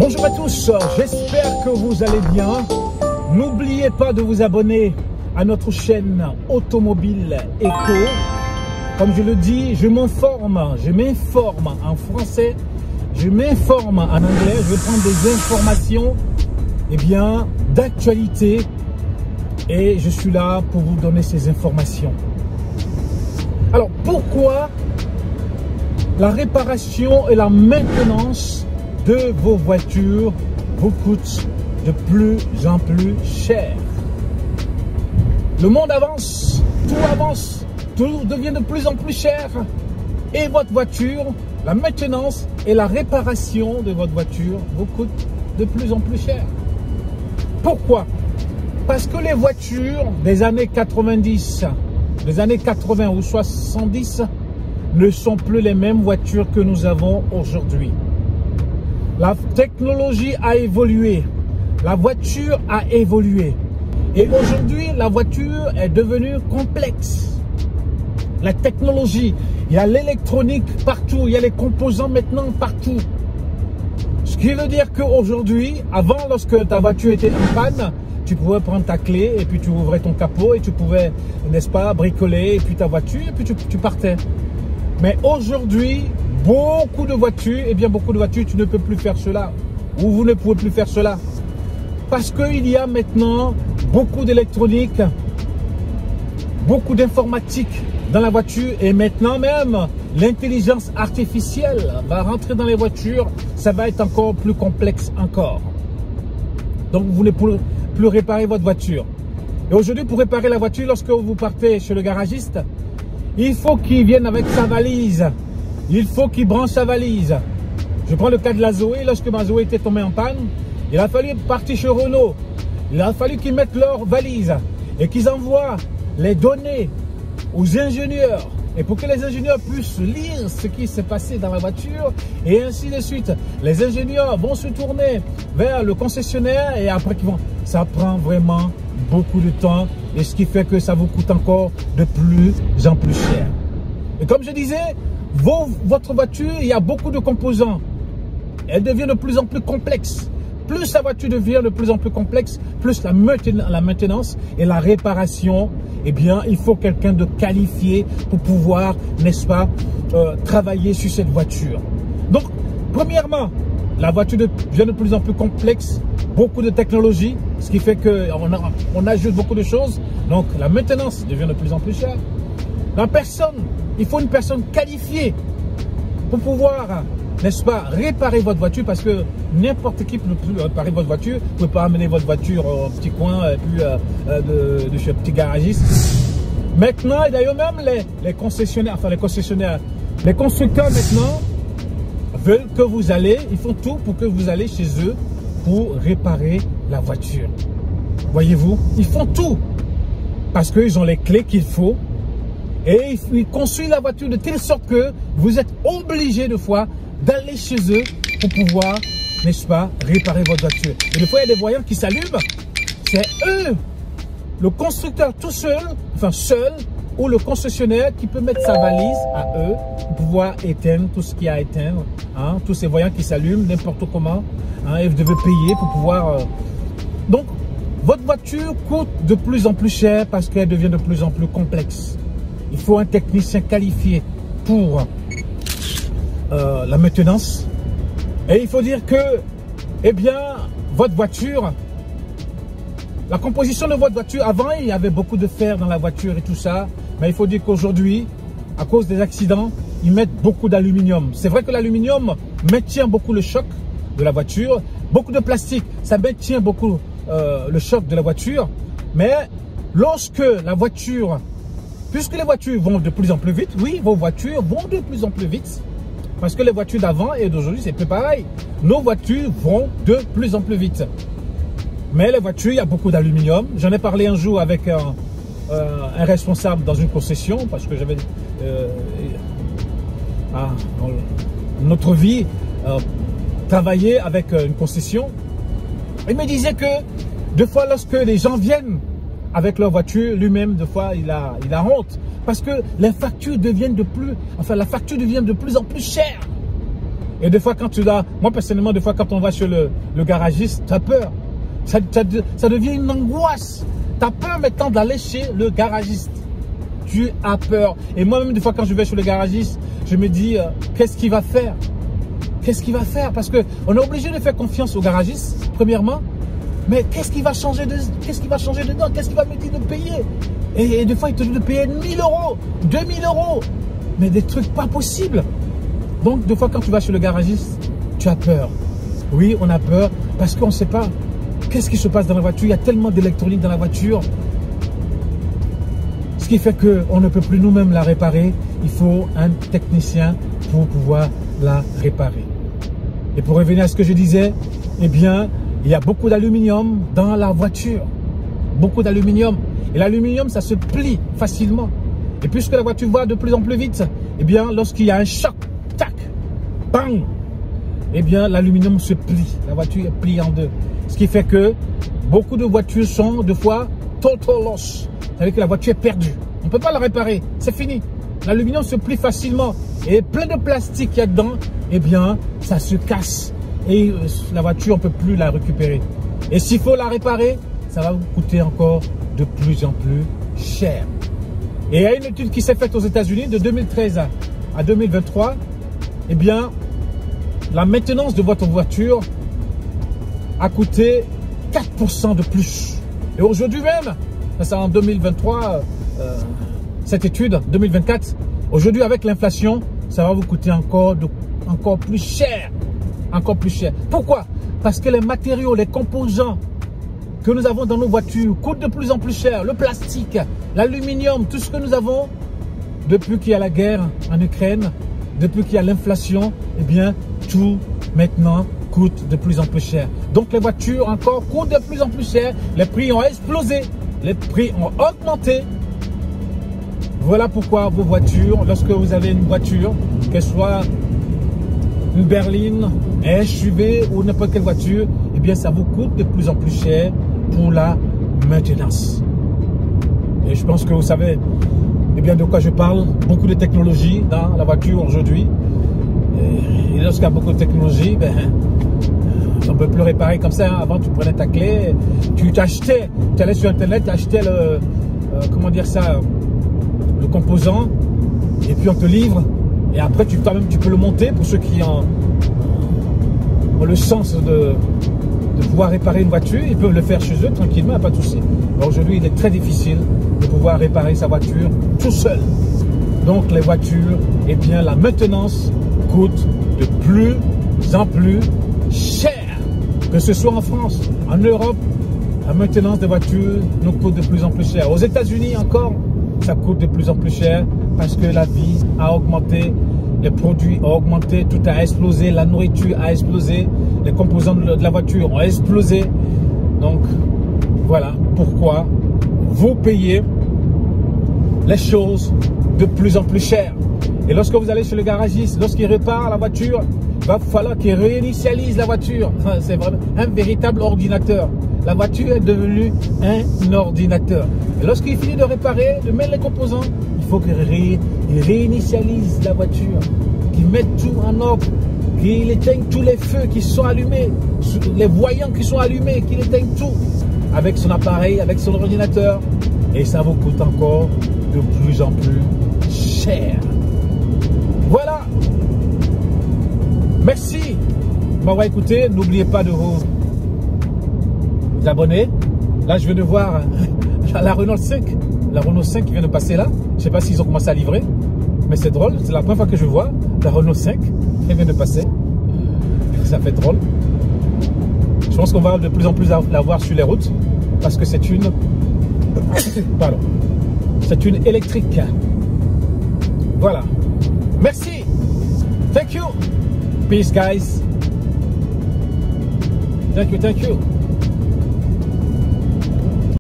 Bonjour à tous, j'espère que vous allez bien. N'oubliez pas de vous abonner à notre chaîne Automobile Eco. Comme je le dis, je m'informe en français, je m'informe en anglais, je vais prendre des informations d'actualité et je suis là pour vous donner ces informations. Alors pourquoi la réparation et la maintenance de vos voitures vous coûtent de plus en plus cher? Le monde avance, tout devient de plus en plus cher et votre voiture, la maintenance et la réparation de votre voiture vous coûtent de plus en plus cher. Pourquoi? Parce que les voitures des années 90, des années 80 ou 70 ne sont plus les mêmes voitures que nous avons aujourd'hui. La technologie a évolué, la voiture a évolué et aujourd'hui la voiture est devenue complexe. La technologie, il y a l'électronique partout, il y a les composants maintenant partout. Ce qui veut dire qu'aujourd'hui, avant lorsque ta voiture était en panne, tu pouvais prendre ta clé et puis tu ouvrais ton capot et tu pouvais, n'est-ce pas, bricoler et puis ta voiture et puis tu partais. Mais aujourd'hui, beaucoup de voitures, tu ne peux plus faire cela. Ou vous ne pouvez plus faire cela. Parce qu'il y a maintenant beaucoup d'électronique, beaucoup d'informatique dans la voiture. Et maintenant même, l'intelligence artificielle va rentrer dans les voitures. Ça va être encore plus complexe encore. Donc vous ne pouvez plus réparer votre voiture. Et aujourd'hui, pour réparer la voiture, lorsque vous partez chez le garagiste, il faut qu'il vienne avec sa valise. Il faut qu'il branche sa valise. Je prends le cas de la Zoé. Lorsque ma Zoé était tombée en panne, il a fallu partir chez Renault. Il a fallu qu'ils mettent leur valise et qu'ils envoient les données aux ingénieurs. Et pour que les ingénieurs puissent lire ce qui s'est passé dans la voiture et ainsi de suite. Les ingénieurs vont se tourner vers le concessionnaire et après qu'ils vont... Ça prend vraiment beaucoup de temps et ce qui fait que ça vous coûte encore de plus en plus cher. Et comme je disais, votre voiture, il y a beaucoup de composants. Elle devient de plus en plus complexe. Plus la voiture devient de plus en plus complexe, plus la maintenance et la réparation, il faut quelqu'un de qualifié pour pouvoir, n'est-ce pas, travailler sur cette voiture. Donc, premièrement, la voiture devient de plus en plus complexe, beaucoup de technologie, ce qui fait qu'on ajoute beaucoup de choses. Donc, la maintenance devient de plus en plus chère. La personne, il faut une personne qualifiée pour pouvoir, n'est-ce pas, réparer votre voiture parce que n'importe qui peut réparer votre voiture. Vous ne pouvez pas amener votre voiture au petit coin et puis de chez un petit garagiste. Maintenant, et d'ailleurs même les concessionnaires, les constructeurs maintenant veulent que vous allez, ils font tout pour que vous allez chez eux pour réparer la voiture. Voyez-vous, ils font tout parce qu'ils ont les clés qu'il faut. Et ils construisent la voiture de telle sorte que vous êtes obligé de fois d'aller chez eux pour pouvoir, n'est-ce pas, réparer votre voiture. Et des fois, il y a des voyants qui s'allument. C'est eux, le constructeur tout seul, seul, ou le concessionnaire qui peut mettre sa valise à eux pour pouvoir éteindre tout ce qu'il y a à éteindre. Hein, tous ces voyants qui s'allument n'importe comment. Hein, et vous devez payer pour pouvoir... Donc, votre voiture coûte de plus en plus cher parce qu'elle devient de plus en plus complexe. Il faut un technicien qualifié pour la maintenance. Et il faut dire que, votre voiture, la composition de votre voiture, avant, il y avait beaucoup de fer dans la voiture et tout ça. Mais il faut dire qu'aujourd'hui, à cause des accidents, ils mettent beaucoup d'aluminium. C'est vrai que l'aluminium maintient beaucoup le choc de la voiture. Beaucoup de plastique, ça maintient beaucoup le choc de la voiture. Mais lorsque la voiture... Puisque les voitures vont de plus en plus vite, oui, vos voitures vont de plus en plus vite. Parce que les voitures d'avant et d'aujourd'hui, c'est plus pareil. Nos voitures vont de plus en plus vite. Mais les voitures, il y a beaucoup d'aluminium. J'en ai parlé un jour avec un responsable dans une concession, parce que j'avais dans notre vie travaillé avec une concession. Il me disait que des fois, lorsque les gens viennent avec leur voiture, lui-même, des fois, il a honte. Parce que les factures deviennent la facture devient de plus en plus chère. Et des fois, quand tu l'as, moi personnellement, des fois, quand on va chez le garagiste, tu as peur. Ça devient une angoisse. Tu as peur maintenant d'aller chez le garagiste. Tu as peur. Et moi-même, des fois, quand je vais chez le garagiste, je me dis, qu'est-ce qu'il va faire? Qu'est-ce qu'il va faire? Parce qu'on est obligé de faire confiance au garagiste, premièrement. Mais qu'est-ce qu'il va changer dedans? Qu'est-ce qu'il va me dire de payer? Et des fois, il te dit de payer 1000 euros, 2000 euros. Mais des trucs pas possibles. Donc, des fois, quand tu vas chez le garagiste, tu as peur. Oui, on a peur parce qu'on ne sait pas qu'est-ce qui se passe dans la voiture. Il y a tellement d'électronique dans la voiture. Ce qui fait qu'on ne peut plus nous-mêmes la réparer. Il faut un technicien pour pouvoir la réparer. Et pour revenir à ce que je disais, eh bien, il y a beaucoup d'aluminium dans la voiture. Beaucoup d'aluminium. Et l'aluminium, ça se plie facilement. Et puisque la voiture va de plus en plus vite, eh bien, lorsqu'il y a un choc, tac, bang, eh bien, l'aluminium se plie. La voiture est pliée en deux. Ce qui fait que beaucoup de voitures sont, des fois, total loss. C'est-à-dire que la voiture est perdue. On ne peut pas la réparer. C'est fini. L'aluminium se plie facilement. Et plein de plastique qu'il y a dedans, eh bien, ça se casse. Et la voiture, on ne peut plus la récupérer. Et s'il faut la réparer, ça va vous coûter encore de plus en plus cher. Et il y a une étude qui s'est faite aux États-Unis de 2013 à 2023. Eh bien, la maintenance de votre voiture a coûté 4% de plus. Et aujourd'hui même, c'est en 2023, cette étude, 2024, aujourd'hui avec l'inflation, ça va vous coûter encore plus cher. Encore plus cher. Pourquoi? Parce que les matériaux, les composants que nous avons dans nos voitures coûtent de plus en plus cher. Le plastique, l'aluminium, tout ce que nous avons, depuis qu'il y a la guerre en Ukraine, depuis qu'il y a l'inflation, eh bien, tout maintenant coûte de plus en plus cher. Donc les voitures encore coûtent de plus en plus cher. Les prix ont explosé. Les prix ont augmenté. Voilà pourquoi vos voitures, lorsque vous avez une voiture, qu'elle soit une berline, un SUV ou n'importe quelle voiture, eh bien ça vous coûte de plus en plus cher pour la maintenance. Et je pense que vous savez eh bien de quoi je parle. Beaucoup de technologie dans la voiture aujourd'hui. Et lorsqu'il y a beaucoup de technologie, ben, on ne peut plus réparer comme ça. Avant, tu prenais ta clé, tu t'achetais, tu allais sur Internet, tu achetais le, comment dire ça, le composant, et puis on te livre. Et après, toi-même, tu peux le monter pour ceux qui ont le sens de pouvoir réparer une voiture. Ils peuvent le faire chez eux tranquillement, pas de souci. Aujourd'hui, il est très difficile de pouvoir réparer sa voiture tout seul. Donc, les voitures, eh bien, la maintenance coûte de plus en plus cher. Que ce soit en France, en Europe, la maintenance des voitures nous coûte de plus en plus cher. Aux États-Unis encore, ça coûte de plus en plus cher parce que la vie a augmenté, les produits ont augmenté, tout a explosé, la nourriture a explosé, les composants de la voiture ont explosé. Donc, voilà pourquoi vous payez les choses de plus en plus cher. Et lorsque vous allez chez le garagiste, lorsqu'il répare la voiture, il va falloir qu'il réinitialise la voiture. C'est vraiment un véritable ordinateur. La voiture est devenue un ordinateur. Et lorsqu'il finit de réparer, de mettre les composants, il faut qu'il réinitialise la voiture, qu'il mette tout en ordre, qu'il éteigne tous les feux qui sont allumés, les voyants qui sont allumés, qu'il éteigne tout avec son appareil, avec son ordinateur. Et ça vous coûte encore de plus en plus cher. Voilà. Merci de m'avoir écouté. N'oubliez pas de vous abonner. Là, je viens de voir la Renault 5. La Renault 5 qui vient de passer là. Je ne sais pas s'ils ont commencé à livrer. Mais c'est drôle. C'est la première fois que je vois la Renault 5 qui vient de passer. Ça fait drôle. Je pense qu'on va de plus en plus la voir sur les routes. Parce que c'est une... Pardon. C'est une électrique. Voilà. Merci. Thank you. Peace, guys. Thank you.